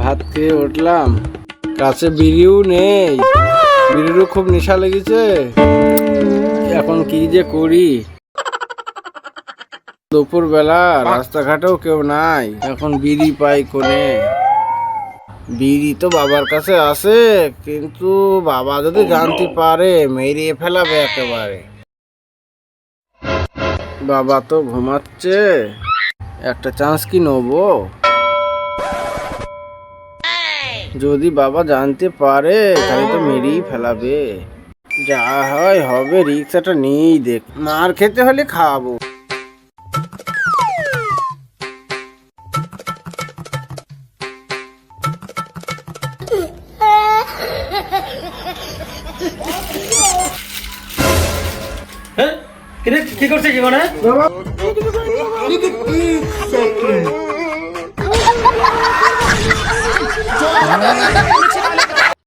ভাত খেয়ে উঠলাম, কাছে বিড়িও নেই, বিড়িরও খুব নেশা লেগেছে। এখন কি যে করি। দুপুর বেলা রাস্তাঘাটেও কেউ নাই, এখন বিড়ি পাই কোনে? বিড়ি তো বাবার কাছে আছে, কিন্তু বাবা যদি জানতে পারে মেরে ফেলাবে একেবারে। বাবা তো ঘুমাচ্ছে, একটা চান্স কি নেবো? যদি বাবা জানতে পারে তাহলে তো মেরেই ফেলাবে। যা হয় হবে, রিক্সাটা নিয়েই দেখ, মার খেতে হলে খাওয়াবো। কি করছে জীবনে? Second.